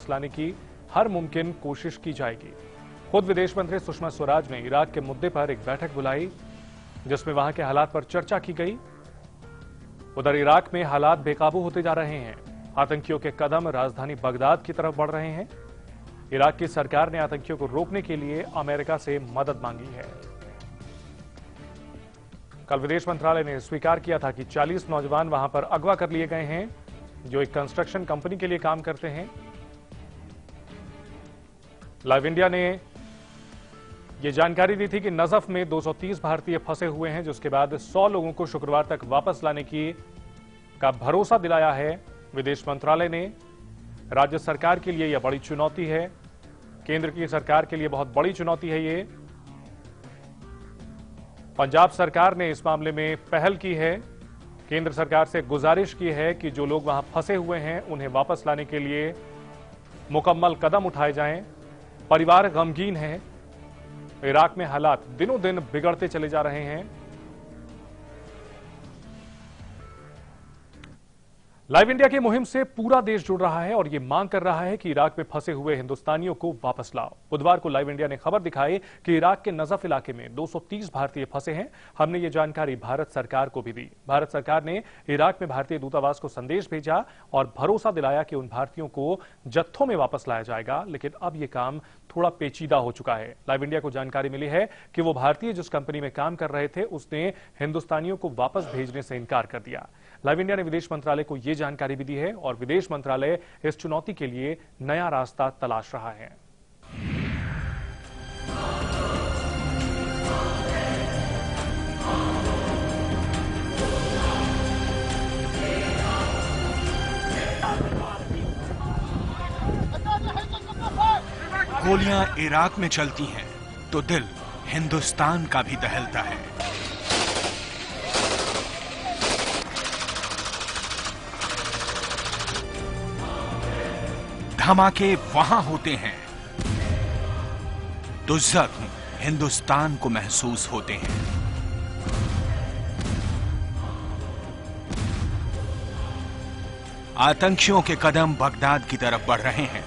लाने की हर मुमकिन कोशिश की जाएगी। खुद विदेश मंत्री सुषमा स्वराज ने इराक के मुद्दे पर एक बैठक बुलाई, जिसमें वहां के हालात पर चर्चा की गई। उधर इराक में हालात बेकाबू होते जा रहे हैं। आतंकियों के कदम राजधानी बगदाद की तरफ बढ़ रहे हैं। इराक की सरकार ने आतंकियों को रोकने के लिए अमेरिका से मदद मांगी है। कल विदेश मंत्रालय ने स्वीकार किया था कि 40 नौजवान वहां पर अगवा कर लिए गए हैं, जो एक कंस्ट्रक्शन कंपनी के लिए काम करते हैं। लाइव इंडिया ने यह जानकारी दी थी कि नजफ में 230 भारतीय फंसे हुए हैं, जिसके बाद 100 लोगों को शुक्रवार तक वापस लाने का भरोसा दिलाया है। विदेश मंत्रालय ने राज्य सरकार के लिए यह बड़ी चुनौती है, केंद्र की सरकार के लिए बहुत बड़ी चुनौती है ये। पंजाब सरकार ने इस मामले में पहल की है। केंद्र सरकार से गुजारिश की है कि जो लोग वहां फंसे हुए हैं उन्हें वापस लाने के लिए मुकम्मल कदम उठाए जाएं। परिवार गमगीन है। इराक में हालात दिनों दिन बिगड़ते चले जा रहे हैं। लाइव इंडिया की मुहिम से पूरा देश जुड़ रहा है और यह मांग कर रहा है कि इराक में फंसे हुए हिंदुस्तानियों को वापस लाओ। बुधवार को लाइव इंडिया ने खबर दिखाई कि इराक के नजफ इलाके में 230 भारतीय फंसे हैं। हमने ये जानकारी भारत सरकार को भी दी। भारत सरकार ने इराक में भारतीय दूतावास को संदेश भेजा और भरोसा दिलाया कि उन भारतीयों को जत्थों में वापस लाया जाएगा, लेकिन अब यह काम थोड़ा पेचीदा हो चुका है। लाइव इंडिया को जानकारी मिली है कि वो भारतीय जिस कंपनी में काम कर रहे थे, उसने हिंदुस्तानियों को वापस भेजने से इनकार कर दिया। लाइव इंडिया ने विदेश मंत्रालय को यह जानकारी भी दी है और विदेश मंत्रालय इस चुनौती के लिए नया रास्ता तलाश रहा है। गोलियां इराक में चलती हैं तो दिल हिंदुस्तान का भी दहलता है। धमाके वहां होते हैं तो जख्म हिंदुस्तान को महसूस होते हैं। आतंकियों के कदम बगदाद की तरफ बढ़ रहे हैं।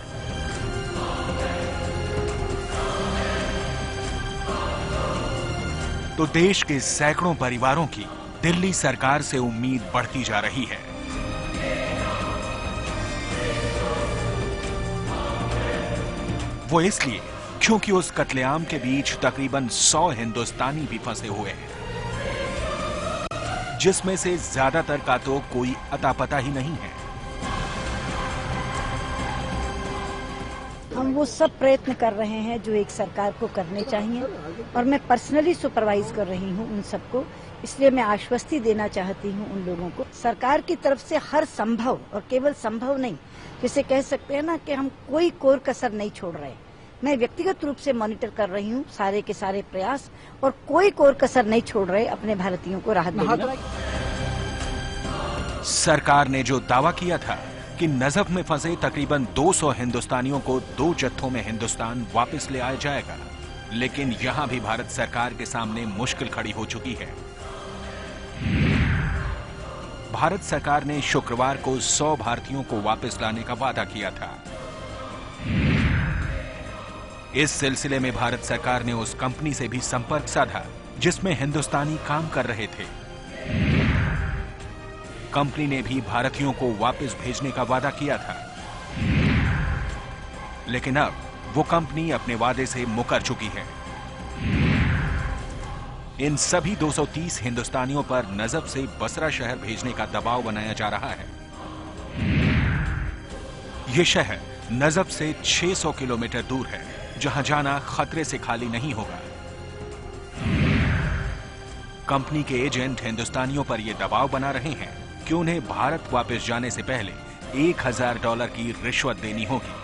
तो देश के सैकड़ों परिवारों की दिल्ली सरकार से उम्मीद बढ़ती जा रही है। वो इसलिए क्योंकि उस कत्लेआम के बीच तकरीबन 100 हिंदुस्तानी भी फंसे हुए हैं, जिसमें से ज्यादातर का तो कोई अता पता ही नहीं है। हम वो सब प्रयत्न कर रहे हैं जो एक सरकार को करने चाहिए और मैं पर्सनली सुपरवाइज कर रही हूं उन सबको। इसलिए मैं आश्वस्ति देना चाहती हूं उन लोगों को। सरकार की तरफ से हर संभव, और केवल संभव नहीं, जिसे कह सकते हैं ना कि हम कोई कोर कसर नहीं छोड़ रहे। मैं व्यक्तिगत रूप से मॉनिटर कर रही हूं सारे के सारे प्रयास और कोई कोर कसर नहीं छोड़ रहे अपने भारतीयों को राहत देने में। सरकार ने जो दावा किया था कि नजफ में फंसे तकरीबन 200 हिंदुस्तानियों को 2 जत्थों में हिंदुस्तान वापस ले आया जाएगा, लेकिन यहां भी भारत सरकार के सामने मुश्किल खड़ी हो चुकी है। भारत सरकार ने शुक्रवार को 100 भारतीयों को वापस लाने का वादा किया था। इस सिलसिले में भारत सरकार ने उस कंपनी से भी संपर्क साधा जिसमें हिंदुस्तानी काम कर रहे थे। कंपनी ने भी भारतीयों को वापस भेजने का वादा किया था, लेकिन अब वो कंपनी अपने वादे से मुकर चुकी है। इन सभी 230 हिंदुस्तानियों पर नजफ से बसरा शहर भेजने का दबाव बनाया जा रहा है। यह शहर नजफ से 600 किलोमीटर दूर है, जहां जाना खतरे से खाली नहीं होगा। कंपनी के एजेंट हिंदुस्तानियों पर यह दबाव बना रहे हैं कि उन्हें भारत वापस जाने से पहले $1000 की रिश्वत देनी होगी।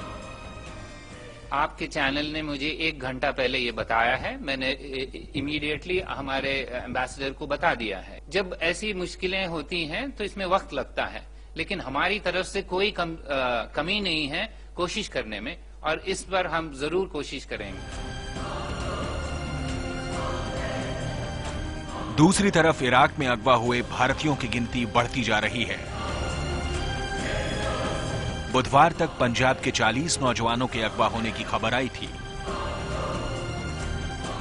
आपके चैनल ने मुझे 1 घंटा पहले ये बताया है। मैंने इमीडिएटली हमारे एम्बेसडर को बता दिया है। जब ऐसी मुश्किलें होती हैं तो इसमें वक्त लगता है, लेकिन हमारी तरफ से कोई कमी नहीं है कोशिश करने में, और इस पर हम जरूर कोशिश करेंगे। दूसरी तरफ इराक में अगवा हुए भारतीयों की गिनती बढ़ती जा रही है। बुधवार तक पंजाब के 40 नौजवानों के अगवा होने की खबर आई थी,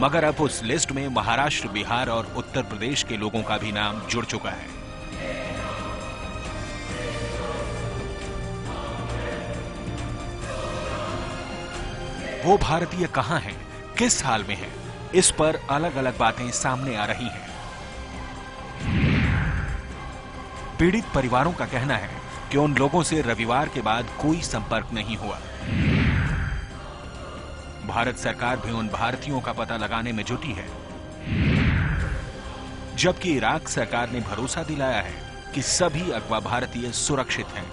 मगर अब उस लिस्ट में महाराष्ट्र, बिहार और उत्तर प्रदेश के लोगों का भी नाम जुड़ चुका है। वो भारतीय कहां हैं, किस हाल में हैं, इस पर अलग अलग बातें सामने आ रही हैं। पीड़ित परिवारों का कहना है कि उन लोगों से रविवार के बाद कोई संपर्क नहीं हुआ। भारत सरकार भी उन भारतीयों का पता लगाने में जुटी है, जबकि इराक सरकार ने भरोसा दिलाया है कि सभी अगवा भारतीय सुरक्षित हैं,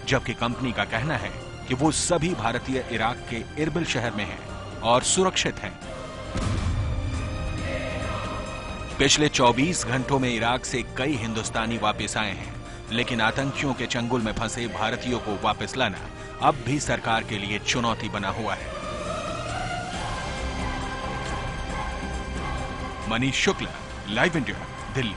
जबकि कंपनी का कहना है कि वो सभी भारतीय इराक के इरबिल शहर में हैं और सुरक्षित हैं। पिछले 24 घंटों में इराक से कई हिंदुस्तानी वापस आए हैं, लेकिन आतंकियों के चंगुल में फंसे भारतीयों को वापस लाना अब भी सरकार के लिए चुनौती बना हुआ है। Manish Shukla, live India, Delhi.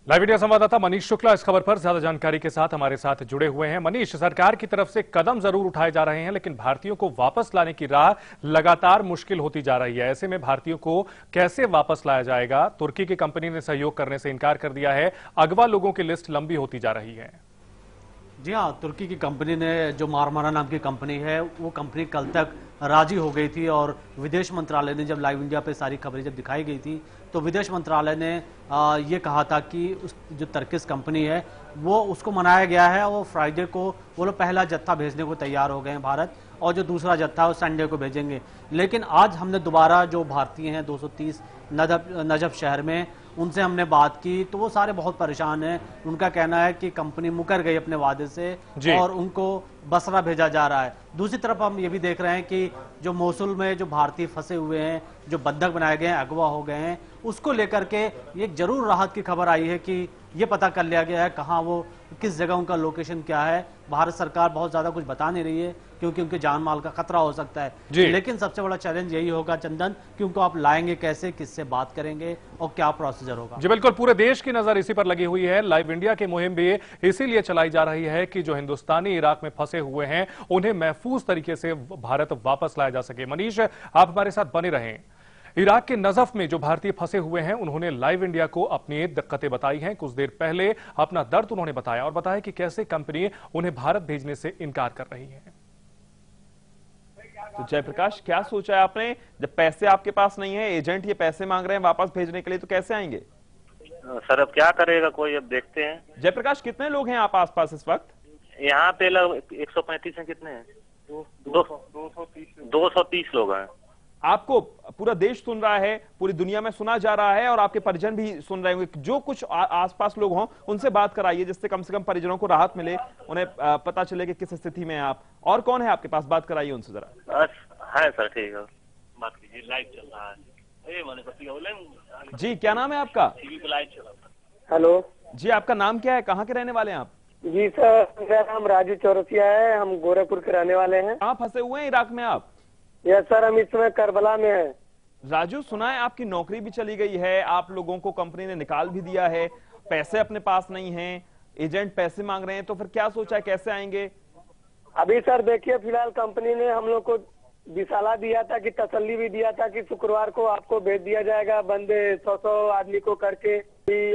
Live India संवाददाता मनीष शुक्ला इस खबर पर ज्यादा जानकारी के साथ हमारे साथ जुड़े हुए हैं। मनीष, सरकार की तरफ से कदम जरूर उठाए जा रहे हैं, लेकिन भारतीयों को वापस लाने की राह लगातार मुश्किल होती जा रही है। ऐसे में भारतीयों को कैसे वापस लाया जाएगा? तुर्की की कंपनी ने सहयोग करने से इनकार कर दिया है। अगवा लोगों की लिस्ट लंबी होती जा रही है। जी हाँ, तुर्की की कंपनी ने, जो मारमारा नाम की कंपनी है, वो कंपनी कल तक राजी हो गई थी और विदेश मंत्रालय ने जब लाइव इंडिया पे सारी खबरें जब दिखाई गई थी तो विदेश मंत्रालय ने ये कहा था कि उस जो टर्किश कंपनी है वो उसको मनाया गया है और फ्राइडे को वो लोग पहला जत्था भेजने को तैयार हो गए हैं भारत, और जो दूसरा जत्था है वो संडे को भेजेंगे। लेकिन आज हमने दोबारा जो भारतीय हैं 230 नजफ शहर में, उनसे हमने बात की तो वो सारे बहुत परेशान हैं। उनका कहना है कि कंपनी मुकर गई अपने वादे से और उनको बसरा भेजा जा रहा है। दूसरी तरफ हम ये भी देख रहे हैं कि जो मोसुल में जो भारतीय फंसे हुए हैं, जो बंधक बनाए गए हैं, अगवा हो गए हैं, उसको लेकर के एक जरूर राहत की खबर आई है कि ये पता कर लिया गया है कहाँ वो, किस जगह उनका लोकेशन क्या है। भारत सरकार बहुत ज्यादा कुछ बता नहीं रही है क्योंकि उनके जान माल का खतरा हो सकता है, लेकिन सबसे बड़ा चैलेंज यही होगा चंदन कि उनको आप लाएंगे कैसे, किससे बात करेंगे और क्या प्रोसीजर होगा। जी बिल्कुल, पूरे देश की नजर इसी पर लगी हुई है। लाइव इंडिया की मुहिम भी इसीलिए चलाई जा रही है कि जो हिंदुस्तानी इराक में फंसे हुए हैं उन्हें महफूज तरीके से भारत वापस लाया जा सके। मनीष, आप हमारे साथ बने रहें। इराक के नजफ में जो भारतीय फंसे हुए हैं उन्होंने लाइव इंडिया को अपनी दिक्कतें बताई हैं। कुछ देर पहले अपना दर्द उन्होंने बताया और बताया कि कैसे कंपनी उन्हें भारत भेजने से इनकार कर रही है। तो जयप्रकाश, क्या सोचा है आपने? जब पैसे आपके पास नहीं है, एजेंट ये पैसे मांग रहे हैं वापस भेजने के लिए, तो कैसे आएंगे? सर अब क्या करेगा कोई, अब देखते हैं। जयप्रकाश, कितने लोग हैं आप आसपास इस वक्त? यहाँ पे लगभग 135 हैं। कितने हैं? 230 लोग हैं। आपको पूरा देश सुन रहा है, पूरी दुनिया में सुना जा रहा है और आपके परिजन भी सुन रहे होंगे। जो कुछ आसपास लोग हों उनसे बात कराइए, जिससे कम से कम परिजनों को राहत मिले, उन्हें पता चले कि किस स्थिति में हैं आप। और कौन है आपके पास, बात कराइए उनसे जरा। है सर, ठीक है, बात कीजिए, लाइव चल रहा है। जी, क्या नाम है आपका? हेलो जी, आपका नाम क्या है, कहाँ के रहने वाले हैं आप? जी सर, मेरा नाम राजू चौरसिया है, हम गोरखपुर के रहने वाले हैं। कहाँ फंसे हुए हैं इराक में आप? यस सर, हम इस समय करबला में हैं। राजू, सुना है आपकी नौकरी भी चली गई है, आप लोगों को कंपनी ने निकाल भी दिया है, पैसे अपने पास नहीं हैं, एजेंट पैसे मांग रहे हैं, तो फिर क्या सोचा है, कैसे आएंगे? अभी सर देखिए, फिलहाल कंपनी ने हम लोग को विशाला दिया था कि तसल्ली भी दिया था कि शुक्रवार को आपको भेज दिया जाएगा बंदे 100 आदमी को करके।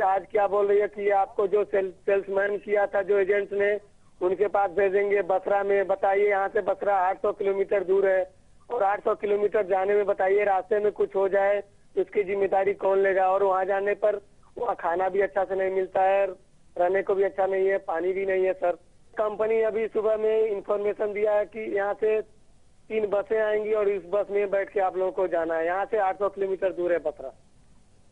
आज क्या बोल रही है कि आपको जो सेल्समैन किया था जो एजेंट्स ने, उनके पास भेजेंगे बसरा में। बताइए, यहाँ से बसरा 800 किलोमीटर दूर है और 800 किलोमीटर जाने में बताइए रास्ते में कुछ हो जाए तो उसकी जिम्मेदारी कौन लेगा? और वहाँ जाने पर वहाँ खाना भी अच्छा से नहीं मिलता है, रहने को भी अच्छा नहीं है, पानी भी नहीं है सर। कंपनी अभी सुबह में इंफॉर्मेशन दिया है कि यहाँ से 3 बसें आएंगी और इस बस में बैठ के आप लोगों को जाना है। यहाँ से 800 किलोमीटर दूर है बसरा।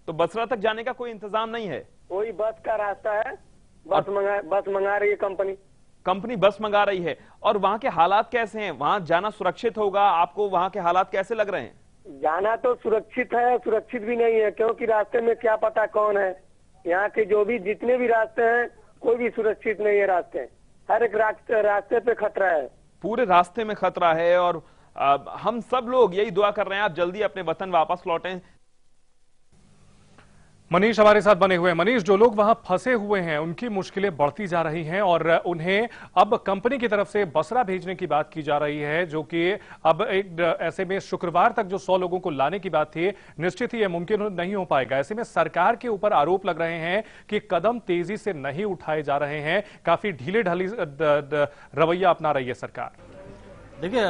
तो बसरा तक जाने का कोई इंतजाम नहीं है? कोई बस का रास्ता है, बस मंगा रही है कंपनी बस मंगा रही है। और वहाँ के हालात कैसे हैं? वहाँ जाना सुरक्षित होगा? आपको वहाँ के हालात कैसे लग रहे हैं? जाना तो सुरक्षित है, सुरक्षित भी नहीं है, क्योंकि रास्ते में क्या पता कौन है। यहाँ के जो भी जितने भी रास्ते हैं कोई भी सुरक्षित नहीं है। रास्ते हर एक रास्ते पे खतरा है, पूरे रास्ते में खतरा है। और हम सब लोग यही दुआ कर रहे हैं आप जल्दी अपने वतन वापस लौटें। मनीष हमारे साथ बने हुए हैं। मनीष, जो लोग वहां फंसे हुए हैं उनकी मुश्किलें बढ़ती जा रही हैं और उन्हें अब कंपनी की तरफ से बसरा भेजने की बात की जा रही है, जो कि अब एक ऐसे में शुक्रवार तक जो 100 लोगों को लाने की बात थी, निश्चित ही यह मुमकिन नहीं हो पाएगा। ऐसे में सरकार के ऊपर आरोप लग रहे हैं कि कदम तेजी से नहीं उठाए जा रहे हैं, काफी ढीले ढाली रवैया अपना रही है सरकार। देखिए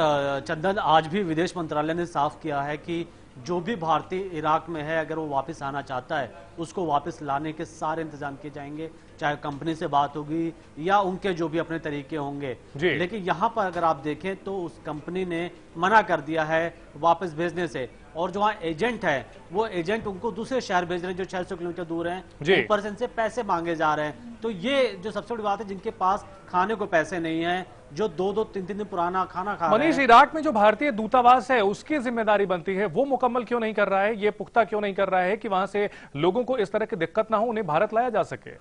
चंदन, आज भी विदेश मंत्रालय ने साफ किया है कि जो भी भारतीय इराक में है, अगर वो वापस आना चाहता है उसको वापस लाने के सारे इंतजाम किए जाएंगे, चाहे कंपनी से बात होगी या उनके जो भी अपने तरीके होंगे। लेकिन यहाँ पर अगर आप देखें तो उस कंपनी ने मना कर दिया है वापस भेजने से, और जो वहाँ एजेंट है वो एजेंट उनको दूसरे शहर भेज रहे हैं जो 600 किलोमीटर दूर हैं, ऊपर से इनसे पैसे मांगे जा रहे हैं। तो ये जो सबसे बड़ी बात है, जिनके पास खाने को पैसे नहीं है, जो 2-2-3 दिन पुराना खाना खा रहे हैं। मनीष, इराक में जो भारतीय दूतावास है उसकी जिम्मेदारी बनती है, वो मुकम्मल क्यों नहीं कर रहा है, ये पुख्ता क्यों नहीं कर रहा है कि वहां से लोगों को इस तरह की दिक्कत ना हो, उन्हें भारत लाया जा सके?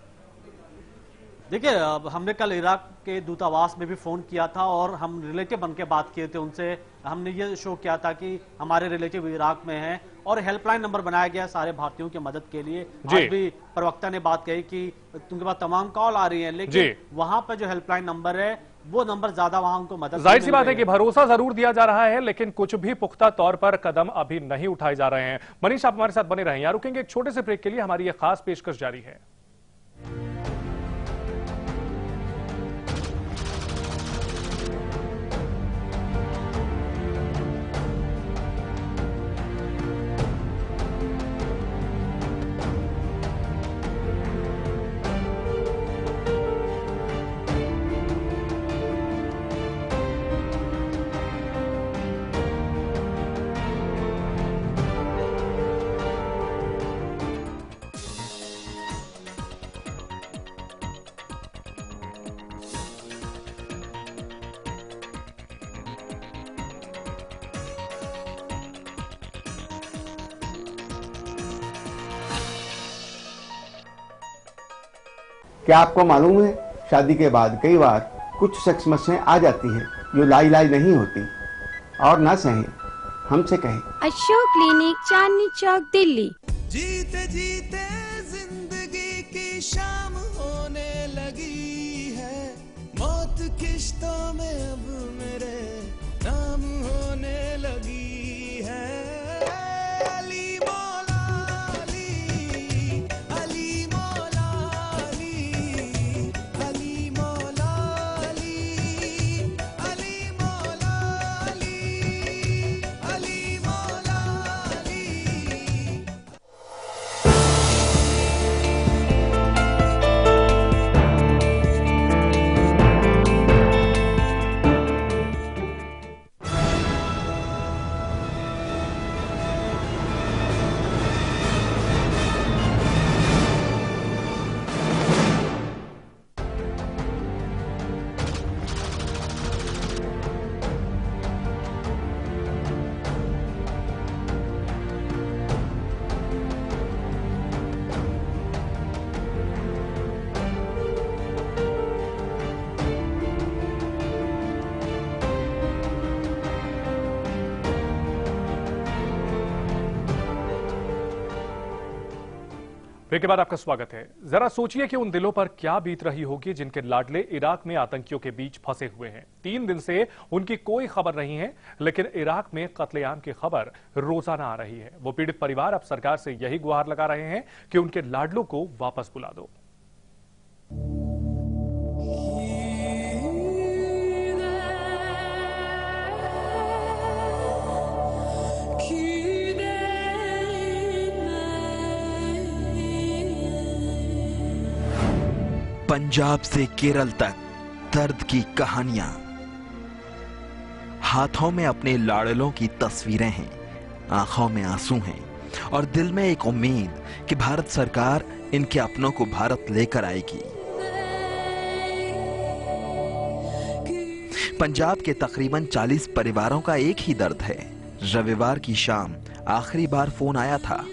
देखिए, हमने कल इराक के दूतावास में भी फोन किया था और हम रिलेटिव बन के बात किए थे उनसे। हमने ये शो किया था कि हमारे रिलेटिव इराक में हैं और हेल्पलाइन नंबर बनाया गया सारे भारतीयों की मदद के लिए। आज भी प्रवक्ता ने बात कही कि तुमके पास तमाम कॉल आ रही है, लेकिन वहां पर जो हेल्पलाइन नंबर है वो नंबर ज्यादा वहां उनको मदद। जाहिर सी बात है कि भरोसा जरूर दिया जा रहा है, लेकिन कुछ भी पुख्ता तौर पर कदम अभी नहीं उठाए जा रहे हैं। मनीष, आप हमारे साथ बने रहें, यहाँ रुकेंगे एक छोटे से ब्रेक के लिए, हमारी यह खास पेशकश जारी है। क्या आपको मालूम है, शादी के बाद कई बार कुछ सेक्स समस्याएं आ जाती हैं जो लाई नहीं होती, और ना सहे हमसे कहें। अशोक क्लिनिक, चांदनी चौक, दिल्ली। जीते जीते जिंदगी की शाम होने लगी है, मौत किश्तों में अब मेरे नाम होने लगी है। ब्रेक के बाद आपका स्वागत है। जरा सोचिए कि उन दिलों पर क्या बीत रही होगी जिनके लाडले इराक में आतंकियों के बीच फंसे हुए हैं। 3 दिन से उनकी कोई खबर नहीं है, लेकिन इराक में कत्लेआम की खबर रोजाना आ रही है। वो पीड़ित परिवार अब सरकार से यही गुहार लगा रहे हैं कि उनके लाडलों को वापस बुला दो। पंजाब से केरल तक दर्द की कहानियां, हाथों में अपने लाडलों की तस्वीरें हैं, आंखों में आंसू हैं और दिल में एक उम्मीद कि भारत सरकार इनके अपनों को भारत लेकर आएगी। पंजाब के तकरीबन 40 परिवारों का एक ही दर्द है। रविवार की शाम आखिरी बार फोन आया था।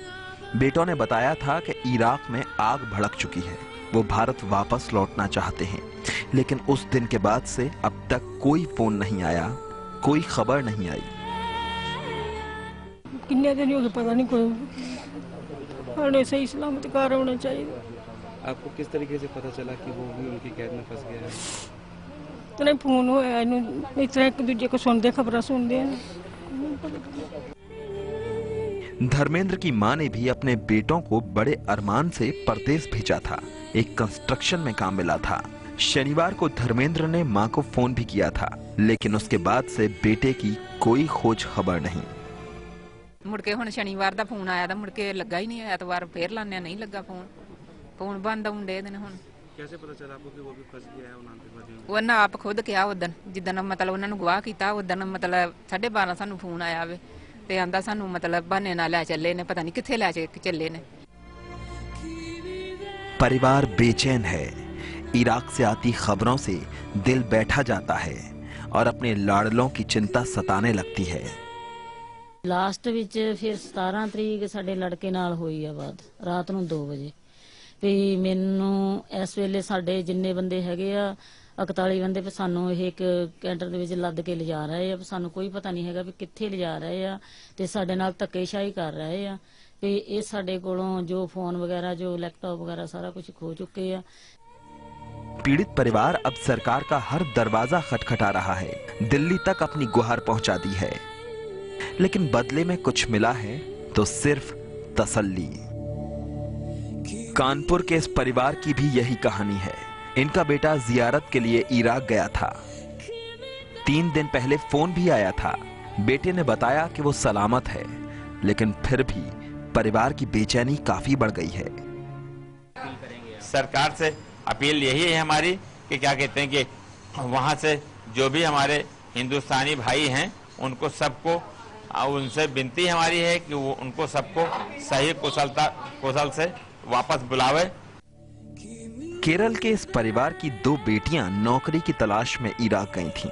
बेटों ने बताया था कि इराक में आग भड़क चुकी है, वो भारत वापस लौटना चाहते हैं, लेकिन उस दिन के बाद से अब तक कोई फोन नहीं आया, कोई खबर नहीं आई। कितने दिन हो गए पता नहीं, कोई उन्हें सही सलामत घर होना चाहिए। आपको किस तरीके से पता चला कि वो भी उनकी कैद में फंस गया है? इतने फोन होया इस तरह एक दूजे को सुनते खबर सुनते हैं। धर्मेंद्र की मां ने भी अपने बेटों को बड़े अरमान से परदेश भेजा था। एक कंस्ट्रक्शन में काम मिला था। शनिवार को धर्मेंद्र ने मां को फोन भी किया था, लेकिन उसके बाद से बेटे की कोई खोज खबर नहीं। मुड़के हुण शनिवार दा फोन आया था, मुड़के लगा ही नहीं। एतवार फिर लाने नहीं लगा फोन बंद आउंडे दिन। हुण कैसे पता चला आपको कि वो भी फंस गया है? उन्हें आप खुद कहा उदन जिदन मतलब उन्होंने गवाह किया उदन मतलब 12:30 सानू फोन आया वे ते आंदा सानू मतलब बहाने नाल लै चले ने, पता नहीं किथे लै चले ने। परिवार बेचैन है। इराक से आती खबरों से दिल बैठा जाता है और अपने लाडलों की चिंता सताने लगती है। लास्ट विच फिर 17 तरीक साडे लड़के नाल होई है बात रात नूं 2 वजे भी मैनू इस वेले साडे जिन्ने बंदे हैगे आ 41 बंदे पे सानू एक कैंटर दे विच लद के लिजा रहे आ। सानू कोई पता नहीं हैगा भी कित्थे लिजा रहे आ ते साडे नाल धक्केशाही कर रहे आ भी ये साडे कोलों जो फोन वगैरह जो लैपटॉप वगैरह सारा कुछ खो चुके आ। पीड़ित परिवार अब सरकार का हर दरवाजा खटखटा रहा है, दिल्ली तक अपनी गुहार पहुंचा दी है, लेकिन बदले में कुछ मिला है तो सिर्फ तसल्ली। कानपुर के इस परिवार की भी यही कहानी है। इनका बेटा जियारत के लिए इराक गया था। 3 दिन पहले फोन भी आया था। बेटे ने बताया कि वो सलामत है, लेकिन फिर भी परिवार की बेचैनी काफी बढ़ गई है। सरकार से अपील यही है हमारी कि क्या कहते हैं कि वहां से जो भी हमारे हिंदुस्तानी भाई हैं उनको सबको उनसे विनती हमारी है कि वो उनको सबको सही कुशल से वापस बुलावे। केरल के इस परिवार की 2 बेटियां नौकरी की तलाश में इराक गई थीं।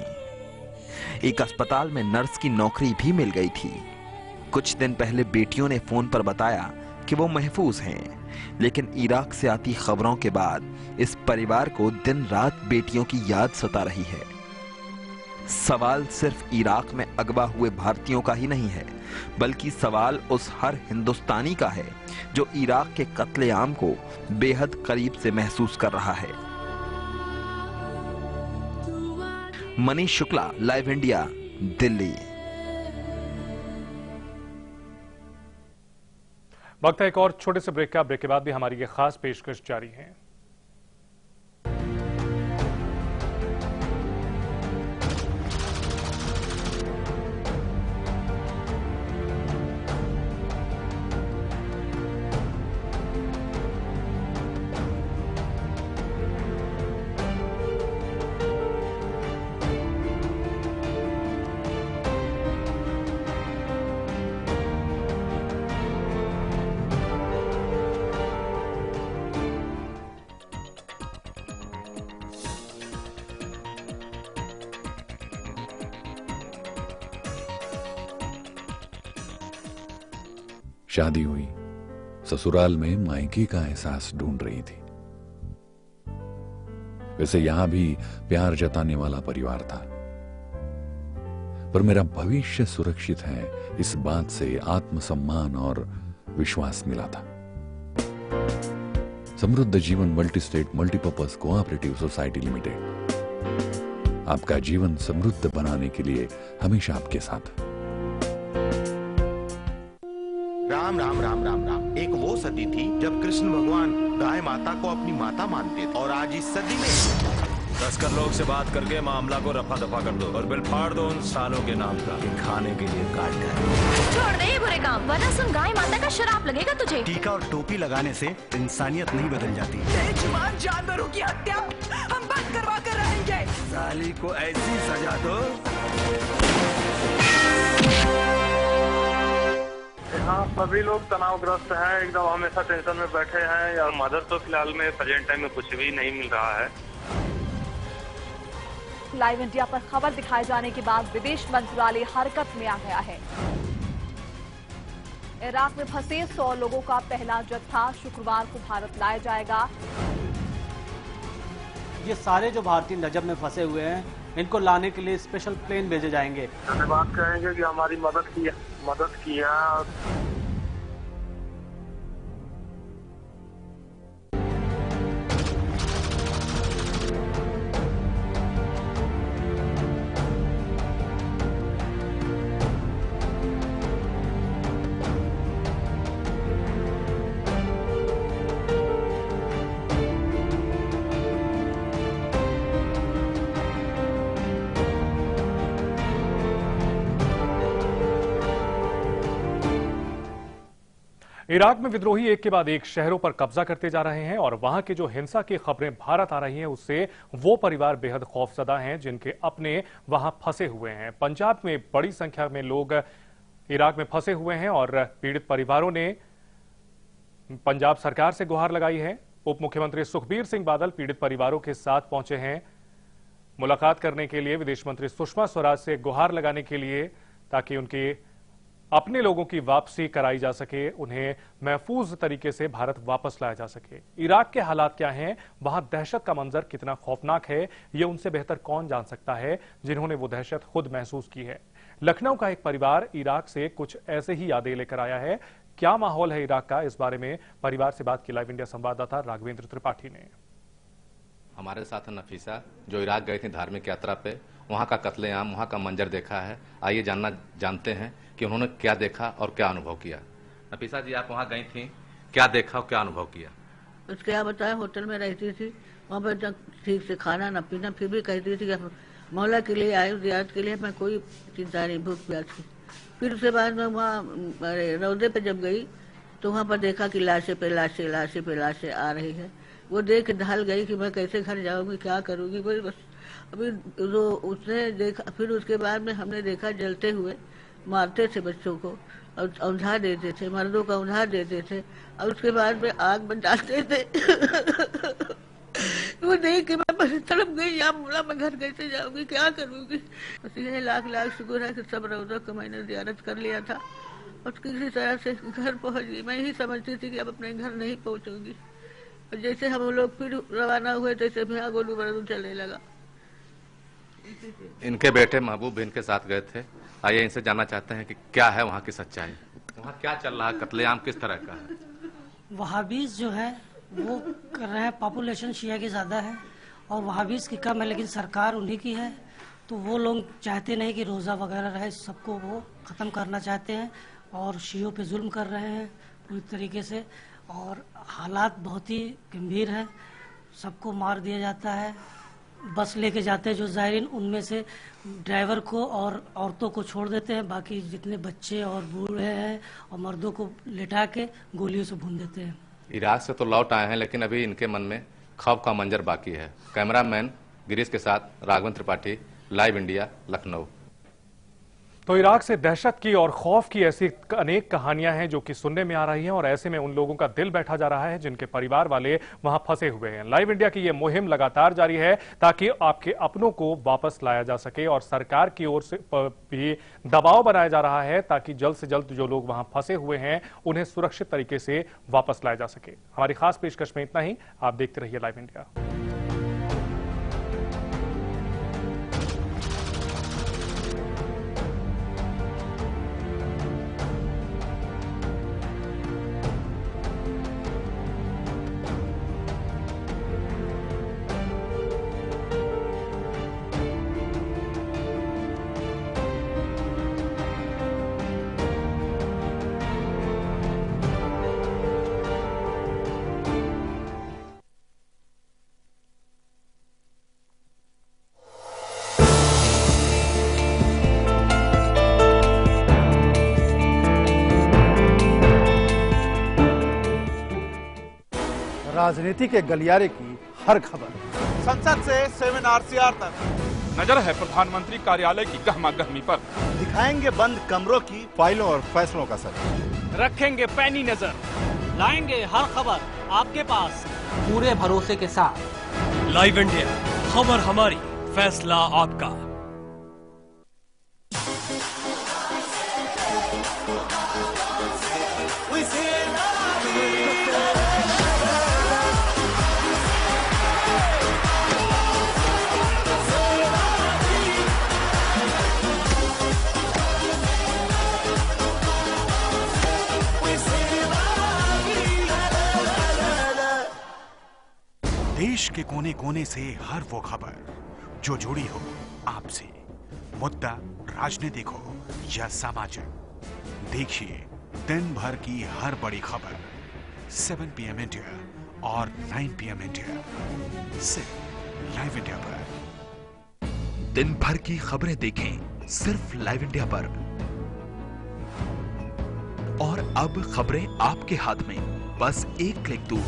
एक अस्पताल में नर्स की नौकरी भी मिल गई थी। कुछ दिन पहले बेटियों ने फोन पर बताया कि वो महफूज हैं, लेकिन इराक से आती खबरों के बाद इस परिवार को दिन रात बेटियों की याद सता रही है। सवाल सिर्फ इराक में अगवा हुए भारतीयों का ही नहीं है, बल्कि सवाल उस हर हिंदुस्तानी का है जो इराक के कत्लेआम को बेहद करीब से महसूस कर रहा है। Manish Shukla, live India, Delhi. वक्त है एक और छोटे से ब्रेक का। ब्रेक के बाद भी हमारी ये खास पेशकश जारी है। शादी हुई, ससुराल में मायके का एहसास ढूंढ रही थी। वैसे यहां भी प्यार जताने वाला परिवार था, पर मेरा भविष्य सुरक्षित है इस बात से आत्मसम्मान और विश्वास मिला था। समृद्ध जीवन multi state multipurpose cooperative society limited आपका जीवन समृद्ध बनाने के लिए हमेशा आपके साथ। राम राम राम राम राम। एक वो सदी थी जब कृष्ण भगवान गाय माता को अपनी माता मानते थे, और आज इस सदी में 10 लोग से बात करके मामला को रफा दफा कर दो और बिल फाड़ दो उन सालों के नाम का खाने के लिए काट कर। छोड़ दे ये बुरे काम, वरना सुन गाय माता का शराप लगेगा तुझे। टीका और टोपी लगाने से इंसानियत नहीं बदल जाती। बेजुबान जानवरों की हत्या हम बंद करवा कर रहेंगे। साली को ऐसी सजा दो। हाँ, सभी लोग तनावग्रस्त हैं, एकदम हमेशा टेंशन में बैठे हैं। या मदद तो फिलहाल में प्रेजेंट टाइम में कुछ भी नहीं मिल रहा है। लाइव इंडिया पर खबर दिखाए जाने के बाद विदेश मंत्रालय हरकत में आ गया है। इराक में फंसे 100 लोगों का पहला जत्था शुक्रवार को भारत लाया जाएगा। ये सारे जो भारतीय नजब में फंसे हुए हैं, इनको लाने के लिए स्पेशल प्लेन भेजे जाएंगे। धन्यवाद कहेंगे कि हमारी मदद किया। इराक में विद्रोही एक के बाद एक शहरों पर कब्जा करते जा रहे हैं और वहां की जो हिंसा की खबरें भारत आ रही हैं उससे वो परिवार बेहद खौफजदा हैं जिनके अपने वहां फंसे हुए हैं। पंजाब में बड़ी संख्या में लोग इराक में फंसे हुए हैं और पीड़ित परिवारों ने पंजाब सरकार से गुहार लगाई है। उप मुख्यमंत्री सुखबीर सिंह बादल पीड़ित परिवारों के साथ पहुंचे हैं मुलाकात करने के लिए। विदेश मंत्री सुषमा स्वराज से गुहार लगाने के लिए ताकि उनके अपने लोगों की वापसी कराई जा सके, उन्हें महफूज तरीके से भारत वापस लाया जा सके। इराक के हालात क्या हैं, वहां दहशत का मंजर कितना खौफनाक है, ये उनसे बेहतर कौन जान सकता है जिन्होंने वो दहशत खुद महसूस की है। लखनऊ का एक परिवार इराक से कुछ ऐसे ही यादें लेकर आया है। क्या माहौल है इराक का, इस बारे में परिवार से बात की लाइव इंडिया संवाददाता राघवेंद्र त्रिपाठी ने। हमारे साथ नफीसा जो इराक गई थी धार्मिक यात्रा पे, वहाँ का कत्लेआम, वहाँ का मंजर देखा है। आइए जानते हैं कि उन्होंने क्या देखा और क्या अनुभव किया। नफीसा जी, आप वहाँ गई थी, क्या देखा और क्या अनुभव किया? कुछ क्या बताया, होटल में रहती थी, वहाँ पर ठीक से खाना न पीना, फिर भी कहती थी कि मौला के लिए आए, जियारत के लिए, मैं कोई चिंता नहीं, भूख प्यास की। फिर उसके बाद में वहाँ रौदे पे जब गई तो वहाँ पर देखा कि लाशें पे लाशें आ रही है। वो देख के ढल गई कि मैं कैसे घर जाऊंगी, क्या करूंगी, कोई बस अभी जो उसने देखा। फिर उसके बाद में हमने देखा जलते हुए मारते थे बच्चों को और औंधा देते थे, मर्दों का औंधा देते थे और उसके बाद में आग बन डालते थे। वो देख के मैं बस तड़प गई, या बोला मैं घर कैसे जाऊंगी, क्या करूंगी। बस ये लाख लाख शुक्र है कि सब रौदा को मैंने जियारत कर लिया था और किसी तरह से घर पहुंच गई। मैं ही समझती थी कि अब अपने घर नहीं पहुंचूंगी। और जैसे हम लोग फिर रवाना हुए तैसे भी गोलू बरदू चलने लगा। इनके बेटे महबूब भी इनके साथ गए थे। आइए इनसे जानना चाहते हैं कि क्या है वहाँ की सच्चाई, वहाँ क्या चल रहा है, कत्लेआम किस तरह का है। वहाबीज जो है वो कर रहे हैं, पॉपुलेशन शिया की ज़्यादा है और वहाबीज की कम है, लेकिन सरकार उन्हीं की है। तो वो लोग चाहते नहीं कि रोज़ा वगैरह रहे, सबको वो ख़त्म करना चाहते हैं और शियों पे जुल्म कर रहे हैं पूरी तरीके से। और हालात बहुत ही गंभीर है, सबको मार दिया जाता है। बस लेके जाते हैं जो ज़ायरीन, उनमें से ड्राइवर को और औरतों को छोड़ देते हैं, बाकी जितने बच्चे और बूढ़े हैं और मर्दों को लिटा के गोलियों से भून देते हैं। इराक से तो लौट आए हैं लेकिन अभी इनके मन में खौफ का मंजर बाकी है। कैमरामैन गिरीश के साथ राघवेंद्र त्रिपाठी, लाइव इंडिया, लखनऊ। तो इराक से दहशत की और खौफ की ऐसी अनेक कहानियां हैं जो कि सुनने में आ रही हैं और ऐसे में उन लोगों का दिल बैठा जा रहा है जिनके परिवार वाले वहां फंसे हुए हैं। लाइव इंडिया की यह मुहिम लगातार जारी है ताकि आपके अपनों को वापस लाया जा सके और सरकार की ओर से भी दबाव बनाया जा रहा है ताकि जल्द से जल्द जो लोग वहां फंसे हुए हैं उन्हें सुरक्षित तरीके से वापस लाया जा सके। हमारी खास पेशकश में इतना ही। आप देखते रहिए लाइव इंडिया। राजनीति के गलियारे की हर खबर, संसद से 7 RCR तक, नजर है प्रधानमंत्री कार्यालय की गहमा गहमी पर। दिखाएंगे बंद कमरों की फाइलों और फैसलों का सच, रखेंगे पैनी नजर, लाएंगे हर खबर आपके पास पूरे भरोसे के साथ। लाइव इंडिया, खबर हमारी, फैसला आपका। देश के कोने कोने से हर वो खबर जो जुड़ी हो आपसे, मुद्दा राजनीतिक हो या सामाजिक, देखिए दिन भर की हर बड़ी खबर 7 PM इंडिया और 9 PM इंडिया, सिर्फ लाइव इंडिया पर। दिन भर की खबरें देखें सिर्फ लाइव इंडिया पर। और अब खबरें आपके हाथ में, बस एक क्लिक दूर।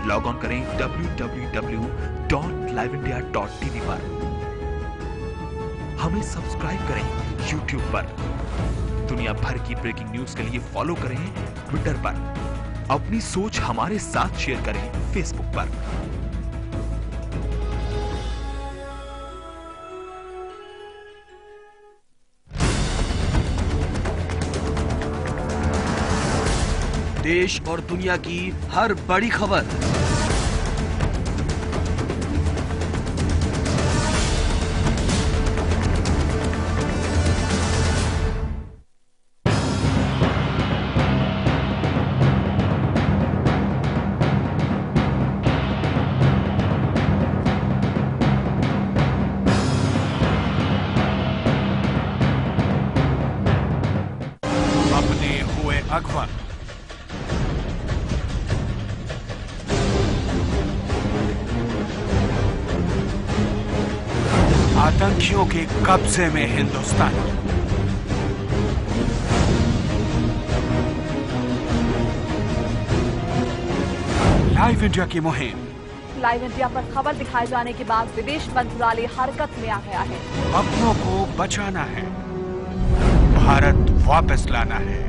लॉग ऑन करें www.liveindia.tv पर। हमें सब्सक्राइब करें YouTube पर। दुनिया भर की ब्रेकिंग न्यूज के लिए फॉलो करें ट्विटर पर। अपनी सोच हमारे साथ शेयर करें फेसबुक पर। देश और दुनिया की हर बड़ी खबर, अपने हुए अगवा, आतंकियों के कब्जे में हिंदुस्तान। लाइव इंडिया की मुहिम। लाइव इंडिया पर खबर दिखाए जाने के बाद विदेश मंत्रालय हरकत में आ गया है। अपनों को बचाना है, भारत वापस लाना है।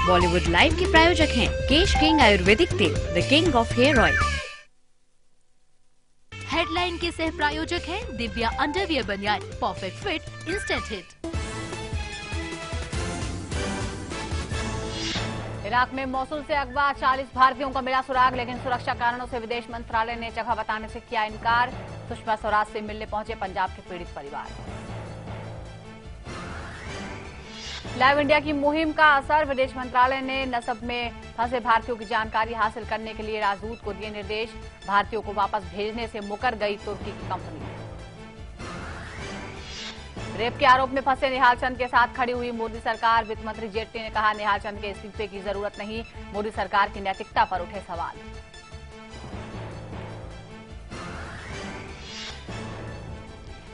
बॉलीवुड लाइव के प्रायोजक हैं केश किंग आयुर्वेदिक तेल, the king of hair oil. Headline के सह प्रायोजक हैं दिव्या अंडरवियर बनियान, perfect fit, instant hit. Iraq में मौसूल से अगवा 40 भारतीयों का मिला सुराग, लेकिन सुरक्षा कारणों से विदेश मंत्रालय ने जगह बताने से किया इनकार। सुषमा स्वराज से मिलने पहुंचे पंजाब के पीड़ित परिवार। लाइव इंडिया की मुहिम का असर, विदेश मंत्रालय ने नसब में फंसे भारतीयों की जानकारी हासिल करने के लिए राजदूत को दिए निर्देश। भारतीयों को वापस भेजने से मुकर गई तुर्की की कंपनी। रेप के आरोप में फंसे निहाल चंद के साथ खड़ी हुई मोदी सरकार, वित्त मंत्री जेटली ने कहा निहाल चंद के इस्तीफे की जरूरत नहीं, मोदी सरकार की नैतिकता पर उठे सवाल।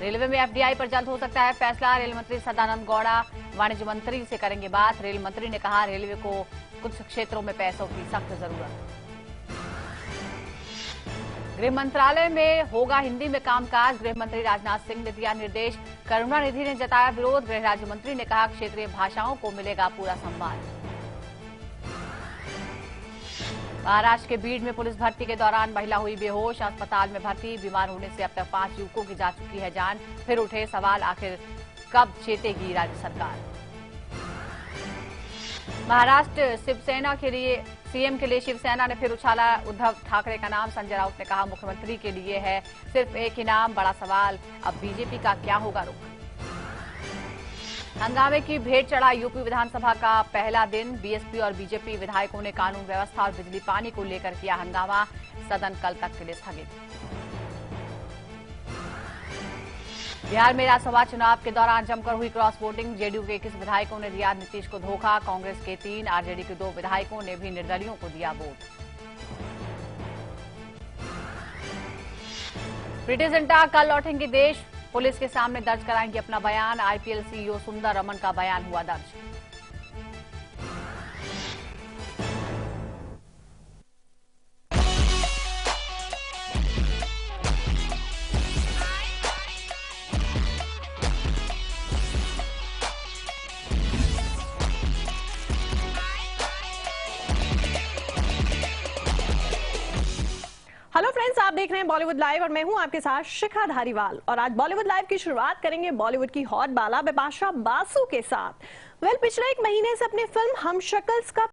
रेलवे में एफडीआई पर जल्द हो सकता है फैसला, रेल मंत्री सदानंद गौड़ा वाणिज्य मंत्री से करेंगे बात। रेल मंत्री ने कहा रेलवे को कुछ क्षेत्रों में पैसों की सख्त जरूरत। गृह मंत्रालय में होगा हिंदी में कामकाज, गृह मंत्री राजनाथ सिंह ने दिया निर्देश। करुणानिधि ने जताया विरोध, गृह राज्य मंत्री ने कहा क्षेत्रीय भाषाओं को मिलेगा पूरा सम्मान। महाराष्ट्र के बीड में पुलिस भर्ती के दौरान महिला हुई बेहोश, अस्पताल में भर्ती। बीमार होने से अब तक 5 युवकों की जा चुकी है जान। फिर उठे सवाल, आखिर कब चेतेगी राज्य सरकार। महाराष्ट्र शिवसेना के लिए सीएम के लिए शिवसेना ने फिर उछाला उद्धव ठाकरे का नाम। संजय राउत ने कहा मुख्यमंत्री के लिए है सिर्फ एक ही नाम, बड़ा सवाल अब बीजेपी का क्या होगा रुख। हंगामे की भेंट चढ़ा यूपी विधानसभा का पहला दिन, बीएसपी और बीजेपी विधायकों ने कानून व्यवस्था और बिजली पानी को लेकर किया हंगामा। सदन कल तक के लिए स्थगित। बिहार में राज्यसभा चुनाव के दौरान जमकर हुई क्रॉस वोटिंग, जेडीयू के 21 विधायकों ने दिया नीतीश को धोखा, कांग्रेस के 3, आरजेडी के 2 विधायकों ने भी निर्दलियों को दिया वोट। प्रीति जिंटा कल लौटेंगे देश, पुलिस के सामने दर्ज कराएंगे अपना बयान। आईपीएल सीईओ सुंदर रमन का बयान हुआ दर्ज। हेलो फ्रेंड्स, आप देख रहे हैं बॉलीवुड लाइव और मैं हूं आपके साथ शिखा धारीवाल। और आज बॉलीवुड लाइव की शुरुआत करेंगे बॉलीवुड की हॉट बाला बिपाशा बासु के साथ। पिछले 1 महीने से अपनी फिल्म हम शक्ल्स का